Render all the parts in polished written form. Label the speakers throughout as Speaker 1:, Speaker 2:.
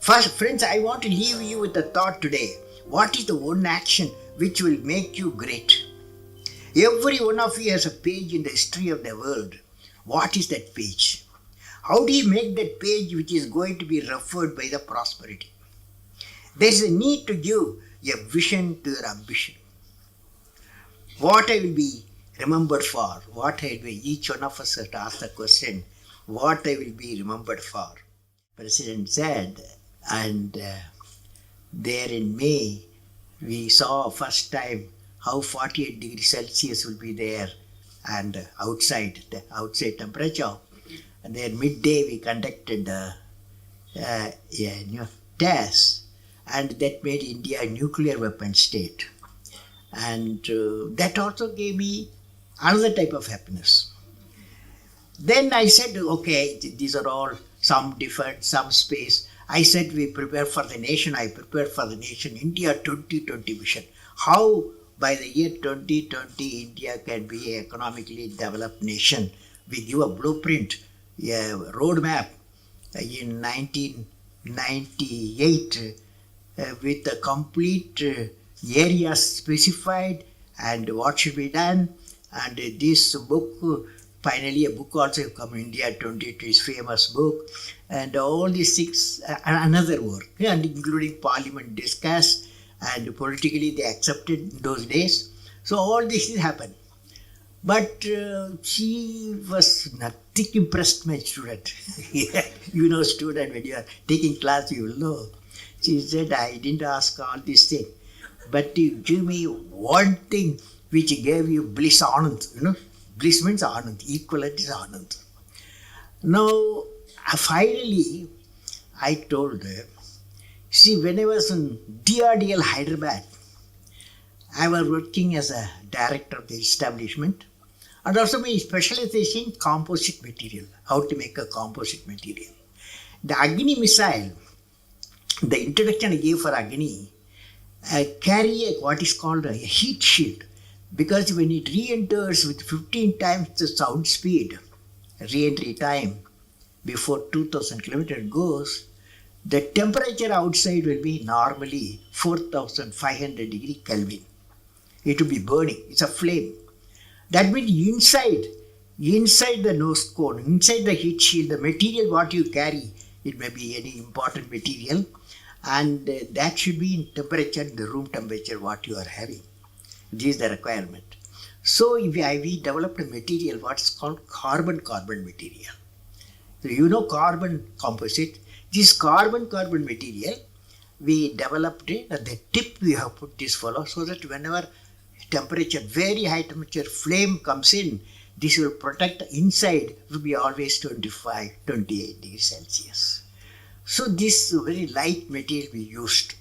Speaker 1: First, friends, I want to leave you with a thought today. What is the one action which will make you great? Every one of you has a page in the history of the world. What is that page? How do you make that page which is going to be referred by the prosperity? There is a need to give a vision to your ambition. What I will be remembered for, what I will be, each one of us has to ask the question, what I will be remembered for. President said, and there in May, we saw first time how 48 degrees Celsius will be there and the outside temperature. And then midday we conducted a test, and that made India a nuclear weapon state. And that also gave me another type of happiness. Then I said, okay, these are all some different, some space. I said, we prepare for the nation. I prepared for the nation, India 2020 vision. How by the year 2020, India can be an economically developed nation. We give a blueprint, a roadmap in 1998 with the complete areas specified and what should be done. And this book, finally a book also come, India 2020 is famous book, and all these six, another work, and including parliament discussed and politically they accepted in those days. So all this happened. But she was nothing impressed, my student. You know, student, when you are taking class, you will know. She said, I didn't ask all these things, but you give me one thing which gave you bliss, anand. You know, bliss means anand, equivalent is anand. Now, finally, I told her, see, when I was in DRDL Hyderabad, I was working as a director of the establishment, and also my specialization composite material, how to make a composite material. The Agni missile, the introduction I gave for Agni, carry what is called a heat shield, because when it re-enters with 15 times the sound speed, re-entry time before 2000 kilometers goes, the temperature outside will be normally 4500 degree Kelvin. It will be burning. It's a flame. That means inside the nose cone, inside the heat shield, the material what you carry, it may be any important material, and that should be in temperature, the room temperature what you are having. This is the requirement. So we developed a material what's called carbon-carbon material. So you know carbon composite. This carbon-carbon material, we developed it at the tip we have put this fellow so that whenever temperature, very high temperature flame comes in, this will protect inside, will be always 25, 28 degrees Celsius. So this very light material we used.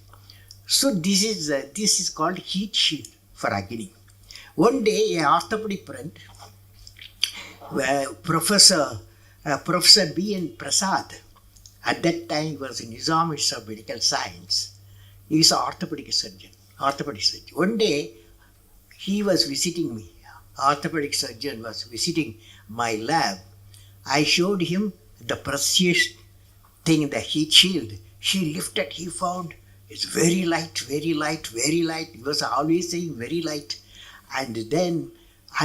Speaker 1: So this is called heat shield for Agni. One day, a orthopedic friend, Professor B.N. Prasad, at that time he was in Nizam Institute of Medical Science. He is an orthopedic surgeon. One day, he was visiting me. Orthopedic surgeon was visiting my lab. I showed him the precious thing, the heat shield. He lifted, he found it's very light, very light, very light. He was always saying very light. And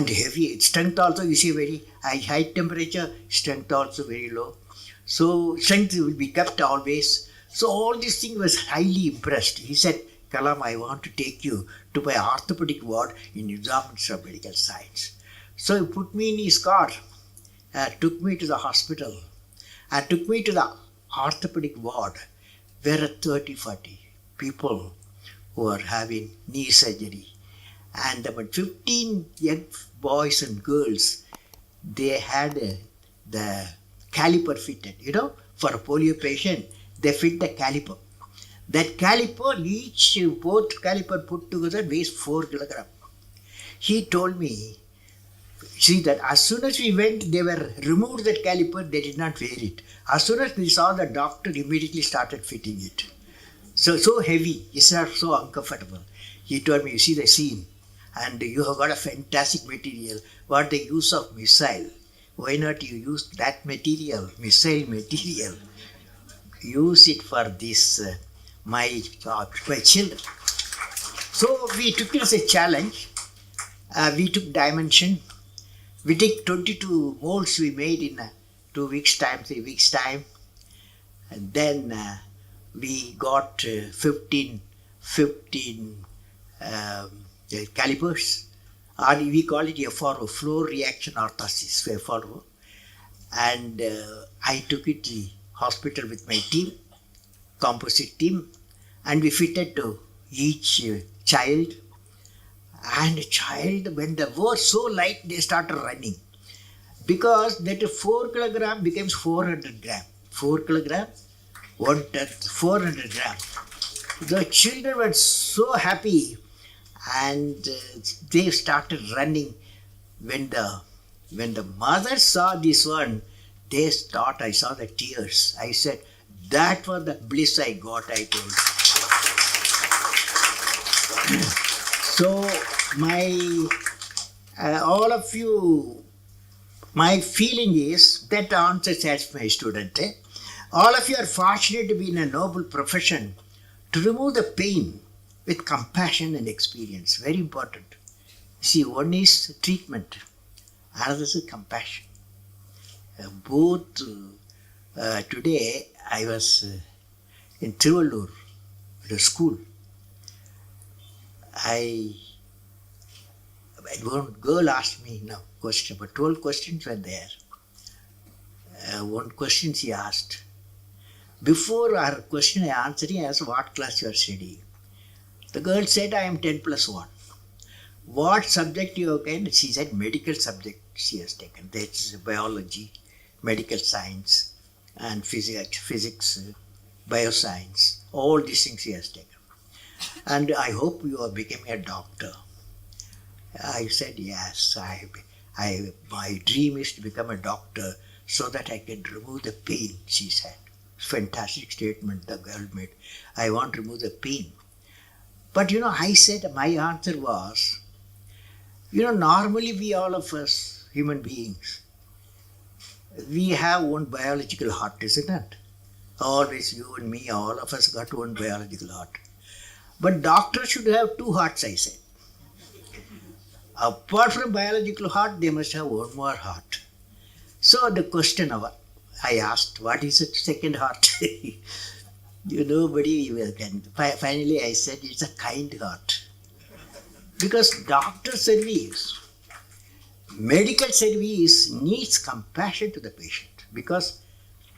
Speaker 1: heavy. Strength also, you see, very high temperature, strength also very low. So strength will be kept always. So all these things was highly impressed. He said, Kalam, I want to take you to my orthopedic ward in Nizam Institute of Medical Science. So he put me in his car, took me to the hospital, and took me to the orthopedic ward where 30-40 people who are having knee surgery. And about 15 young boys and girls, they had the caliper fitted. You know, for a polio patient, they fit the caliper. That caliper, both caliper put together weighs 4 kilograms. He told me, see that as soon as we went, they were removed that caliper, they did not wear it. As soon as we saw the doctor, immediately started fitting it. So heavy, it's not so uncomfortable. He told me, you see the scene, and you have got a fantastic material. What the use of missile? Why not you use that material, missile material? use it for this, my children. So we took it as a challenge. We took dimension. We take 22 molds we made in 2 weeks' time, 3 weeks' time. And then we got 15 calipers, or we call it FRO, flow reaction orthosis, FRO. And I took it to the hospital with my team, composite team, and we fitted to each child. And child, when they were so light, they started running. Because that 4 kilogram becomes 400 gram. 4 kilogram, 1/10, 400 gram. The children were so happy, and they started running. When the mother saw this one, I saw the tears. I said, that was the bliss I got, I told. So all of you, my feeling is that answers as my student. All of you are fortunate to be in a noble profession to remove the pain with compassion and experience. Very important. See, one is treatment, another is compassion. Both today I was in Trivallur, at a school. One girl asked me now question, but 12 questions were there. One question she asked. Before her question I answered, I asked, what class you are studying? The girl said, I am 10 plus 1. What subject you have taken? She said, medical subject she has taken. That's biology, medical science, and physics, bioscience. All these things she has taken. And I hope you are becoming a doctor. I said, yes, my dream is to become a doctor so that I can remove the pain, she said. Fantastic statement the girl made. I want to remove the pain. But I said, my answer was, normally we all of us, human beings, we have one biological heart, isn't it? Always you and me, all of us got one biological heart. But doctors should have 2 hearts, I said. Apart from biological heart, they must have one more heart. So the question I asked, what is the second heart? Nobody can. Finally I said, it's a kind heart. Because doctor service, medical service needs compassion to the patient. Because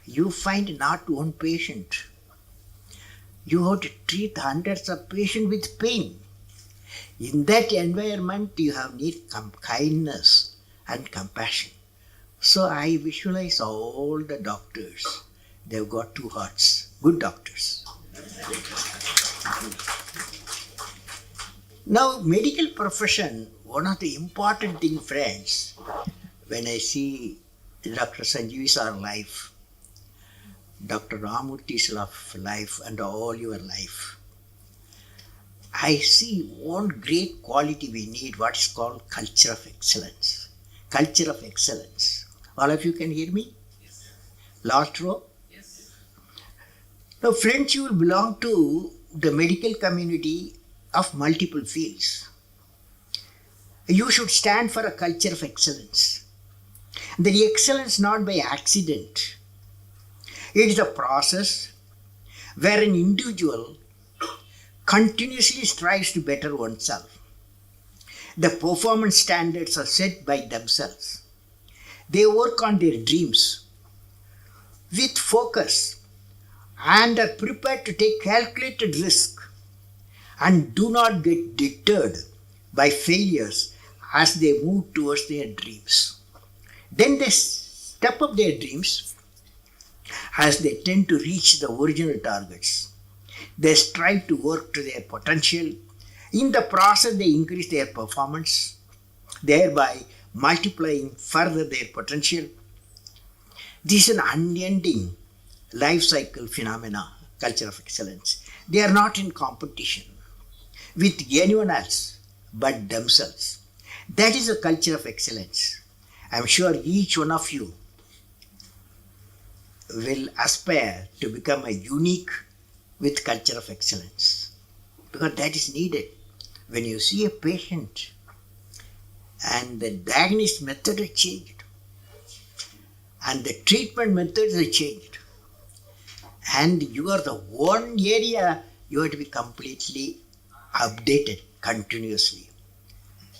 Speaker 1: you find not one patient. You have to treat hundreds of patients with pain. In that environment, you have need kindness and compassion. So I visualize all the doctors. They've got 2 hearts. Good doctors. Now, medical profession, one of the important thing, friends, when I see Dr. Sanjeevi's life, Dr. Ramurthi's life, and all your life, I see one great quality we need, what is called culture of excellence. Culture of excellence. All of you can hear me? Yes. Last row? Yes. Now, friends, you will belong to the medical community of multiple fields. You should stand for a culture of excellence. The excellence not by accident. It is a process where an individual continuously strives to better oneself. The performance standards are set by themselves. They work on their dreams with focus and are prepared to take calculated risk and do not get deterred by failures as they move towards their dreams. Then they step up their dreams as they tend to reach the original targets. They strive to work to their potential. In the process, they increase their performance, thereby multiplying further their potential. This is an unending life cycle phenomena, culture of excellence. They are not in competition with anyone else but themselves. That is a culture of excellence. I am sure each one of you will aspire to become a unique with culture of excellence, because that is needed. When you see a patient and the diagnostic method is changed and the treatment methods are changed, and you are the one area you have to be completely updated continuously.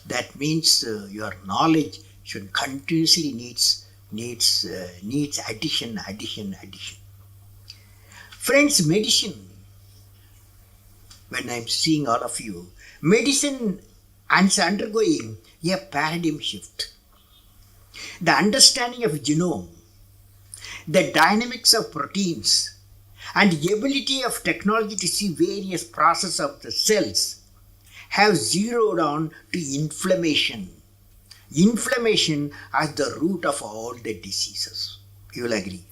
Speaker 1: That means your knowledge should continuously needs addition. Friends, medicine, when I'm seeing all of you, medicine is undergoing a paradigm shift. The understanding of genome, the dynamics of proteins, and the ability of technology to see various processes of the cells have zeroed on to inflammation. Inflammation as the root of all the diseases. You will agree.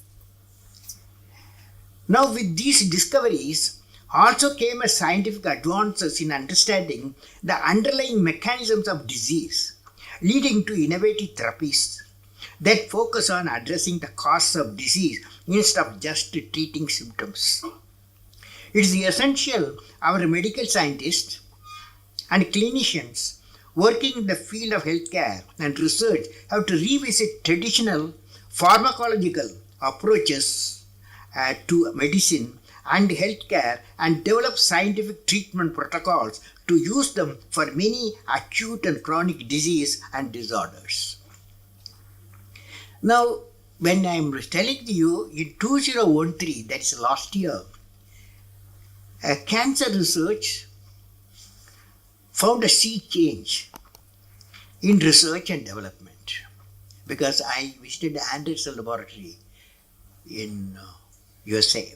Speaker 1: Now, with these discoveries also came a scientific advances in understanding the underlying mechanisms of disease, leading to innovative therapies that focus on addressing the cause of disease instead of just treating symptoms. It is essential our medical scientists and clinicians working in the field of healthcare and research have to revisit traditional pharmacological approaches to medicine and healthcare and develop scientific treatment protocols to use them for many acute and chronic disease and disorders. Now, when I am telling you in 2013, that is last year, cancer research found a sea change in research and development, because I visited Anderson laboratory in USA.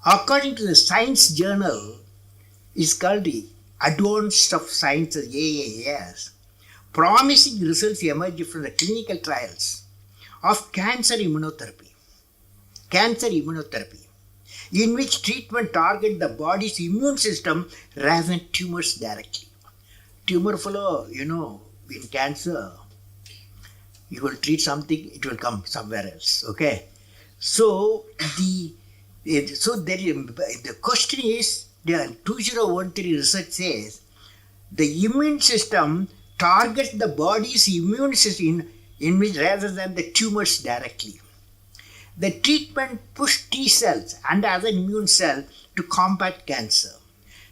Speaker 1: According to the Science Journal, it's called the Advanced of Sciences, AAS, promising results emerged from the clinical trials of cancer immunotherapy, in which treatment target the body's immune system rather than tumors directly. Tumor follow, in cancer, you will treat something, it will come somewhere else. Okay, so the question is, the 2013 research says the immune system targets the body's immune system in which rather than the tumors directly. The treatment pushed T cells and other immune cells to combat cancer.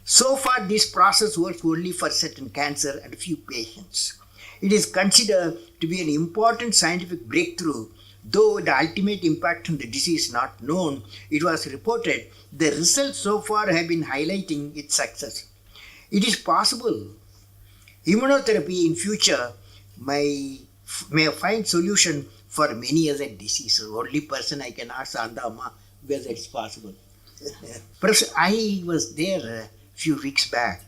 Speaker 1: So far, this process works only for certain cancer and few patients. It is considered to be an important scientific breakthrough. Though the ultimate impact on the disease is not known, it was reported the results so far have been highlighting its success. It is possible immunotherapy in future may find solution for many other diseases. Only person I can ask Andama whether it's possible. Perhaps I was there a few weeks back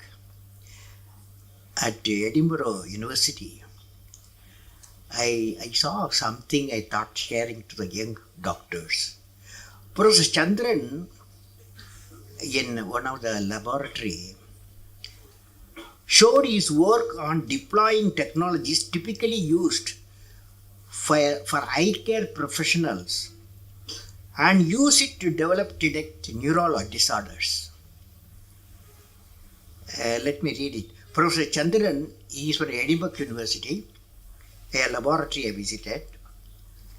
Speaker 1: at Edinburgh University. I saw something I thought sharing to the young doctors. Professor Chandran, in one of the laboratory, showed his work on deploying technologies typically used for eye care professionals and use it to detect neural disorders. Let me read it. Professor Chandran is from Edinburgh University, a laboratory I visited,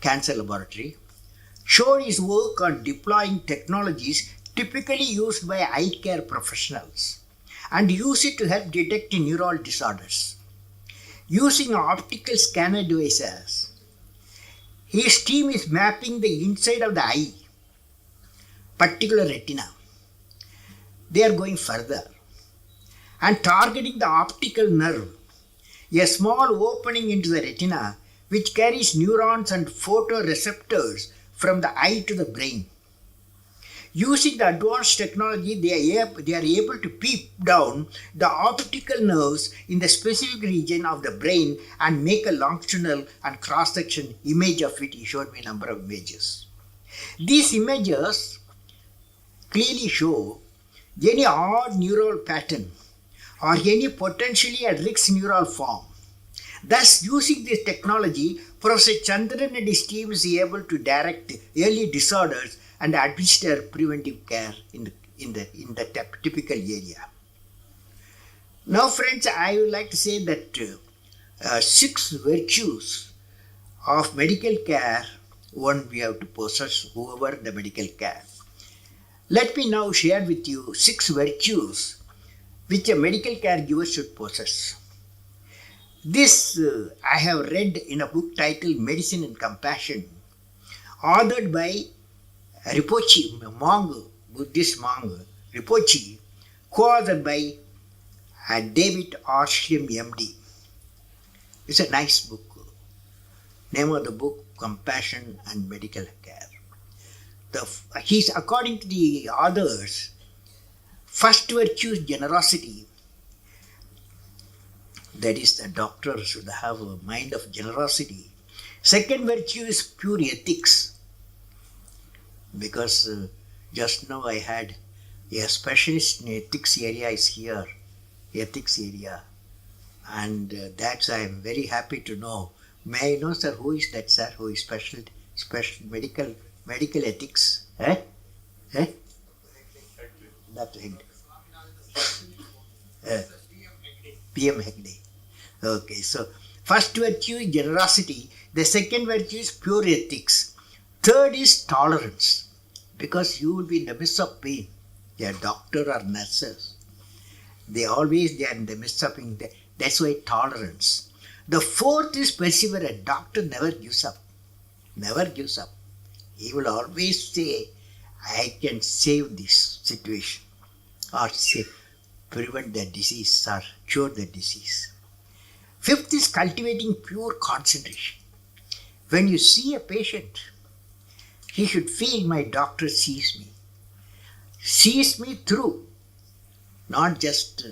Speaker 1: cancer laboratory, showed his work on deploying technologies typically used by eye care professionals and use it to help detect neural disorders. Using optical scanner devices, his team is mapping the inside of the eye, particular retina. They are going further and targeting the optical nerve, a small opening into the retina which carries neurons and photoreceptors from the eye to the brain. Using the advanced technology, they are able to peep down the optical nerves in the specific region of the brain and make a longitudinal and cross-section image of it. He showed me a number of images. These images clearly show any odd neural pattern or any potentially at risk neural form Thus, using this technology, Professor Chandran and his team is able to direct early disorders and administer preventive care in the typical area. Now, friends, I would like to say that 6 virtues of medical care, one we have to possess, whoever the medical care. Let me now share with you 6 virtues which a medical caregiver should possess. This I have read in a book titled Medicine and Compassion, authored by Rinpoche, a monk, Buddhist monk, Rinpoche, co-authored by David R. Schlim, MD. It's a nice book. Name of the book, Compassion and Medical Care. He's, according to the authors, first virtue is generosity. That is, the doctor should have a mind of generosity. Second virtue is pure ethics. Because just now I had a specialist in ethics area is here, ethics area. And that's I am very happy to know. May I know, sir, who is that, sir, who is special medical ethics? Dr. Hegde. PM Hegde. Okay, so first virtue is generosity. The second virtue is pure ethics. Third is tolerance. Because you will be in the midst of pain. They are doctor or nurses. They are in the midst of pain. That's why tolerance. The fourth is perseverance. Doctor never gives up. Never gives up. He will always say, I can save this situation. Or say, prevent the disease or cure the disease. Fifth is cultivating pure concentration. When you see a patient, he should feel my doctor sees me through, not just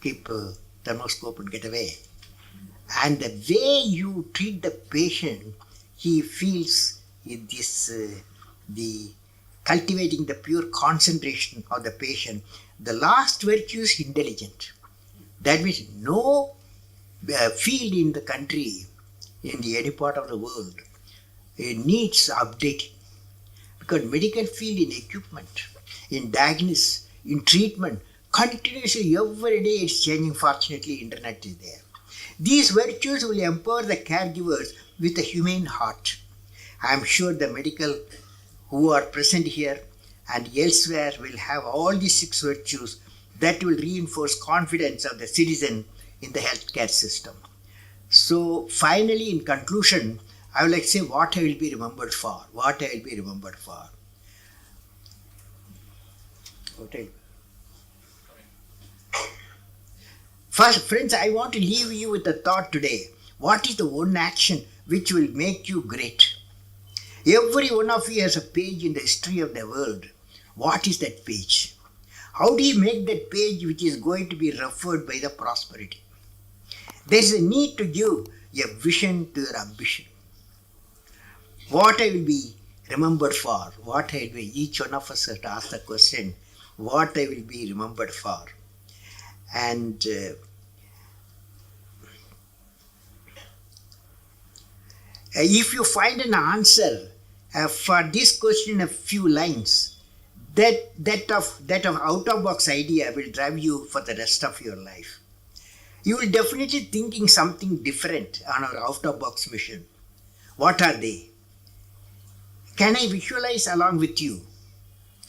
Speaker 1: keep a thermoscope and get away. And the way you treat the patient, he feels the cultivating the pure concentration of the patient. The last virtue is intelligent. That means no field in the country, in any part of the world, needs updating. Because medical field in equipment, in diagnosis, in treatment, continuously every day it's changing. Fortunately, internet is there. These virtues will empower the caregivers with a humane heart. I am sure the medical who are present here and elsewhere will have all these 6 virtues that will reinforce confidence of the citizen in the healthcare system. So finally, in conclusion, I would like to say what I will be remembered for. First, friends, I want to leave you with a thought today. What is the one action which will make you great? Every one of you has a page in the history of the world. What is that page? How do you make that page which is going to be referred by the prosperity? There is a need to give a vision to your ambition. What I will be remembered for, each one of us has to ask the question, what I will be remembered for. And if you find an answer for this question in a few lines, that of out-of-box idea will drive you for the rest of your life. You will definitely thinking something different on our out-of-box mission. What are they? Can I visualize along with you?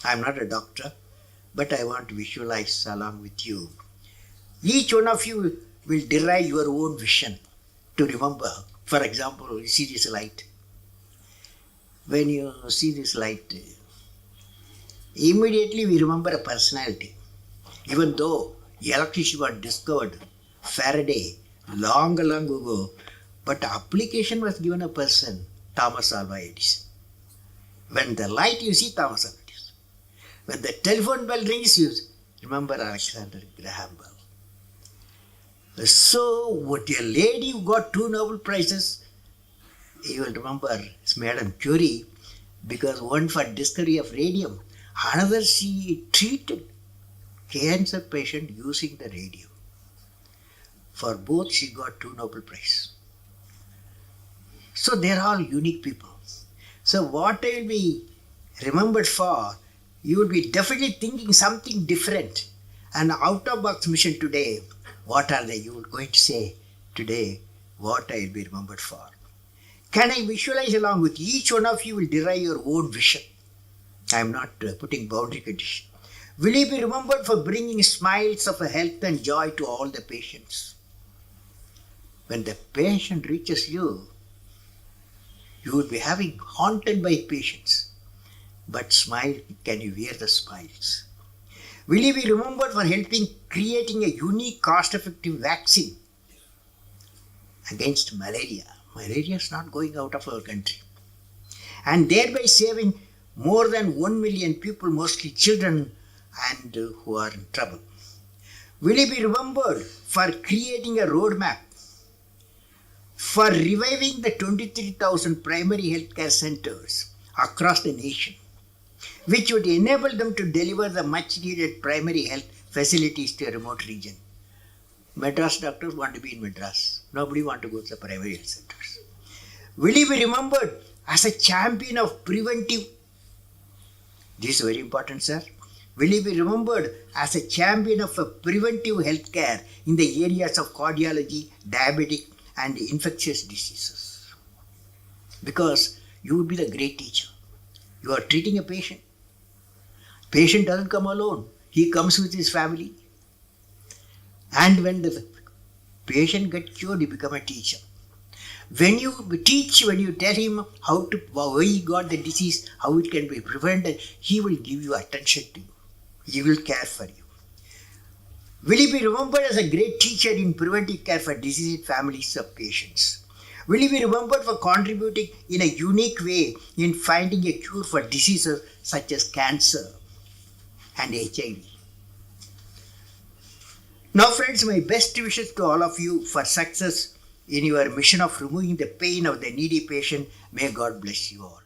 Speaker 1: I am not a doctor, but I want to visualize along with you. Each one of you will derive your own vision to remember. For example, you see this light. When you see this light, immediately we remember a personality. Even though electricity was discovered, Faraday, long ago, but application was given a person, Thomas Alva Edison. When the light you see Thomas Alva Edison. When the telephone bell rings, you remember Alexander Graham Bell. So, what a lady who got 2 Nobel Prizes, you will remember it's Madame Curie, because one for discovery of radium, another she treated cancer patient using the radium. For both, she got 2 Nobel Prize. So they're all unique people. So what I will be remembered for, you will be definitely thinking something different. An out-of-box mission today, what are they? You are going to say today what I will be remembered for. Can I visualize along with each one of you will derive your own vision? I am not putting boundary condition. Will you be remembered for bringing smiles of health and joy to all the patients? When the patient reaches you, you will be having haunted by patients. But smile, can you wear the smiles? Will you be remembered for helping creating a unique cost-effective vaccine against malaria? Malaria is not going out of our country. And thereby saving more than 1 million people, mostly children, and who are in trouble. Will you be remembered for creating a roadmap for reviving the 23,000 primary healthcare centers across the nation, which would enable them to deliver the much needed primary health facilities to a remote region? Madras doctors want to be in Madras. Nobody want to go to the primary health centers. Will you be remembered as a champion of preventive? This is very important, sir. Will you be remembered as a champion of preventive healthcare in the areas of cardiology, diabetic, and infectious diseases? Because you would be the great teacher. You are treating a patient. Patient doesn't come alone. He comes with his family. And when the patient gets cured, you become a teacher. When you teach, when you tell him why he got the disease, how it can be prevented, he will give you attention to you. He will care for you. Will you be remembered as a great teacher in preventive care for diseased families of patients? Will you be remembered for contributing in a unique way in finding a cure for diseases such as cancer and HIV? Now friends, my best wishes to all of you for success in your mission of removing the pain of the needy patient. May God bless you all.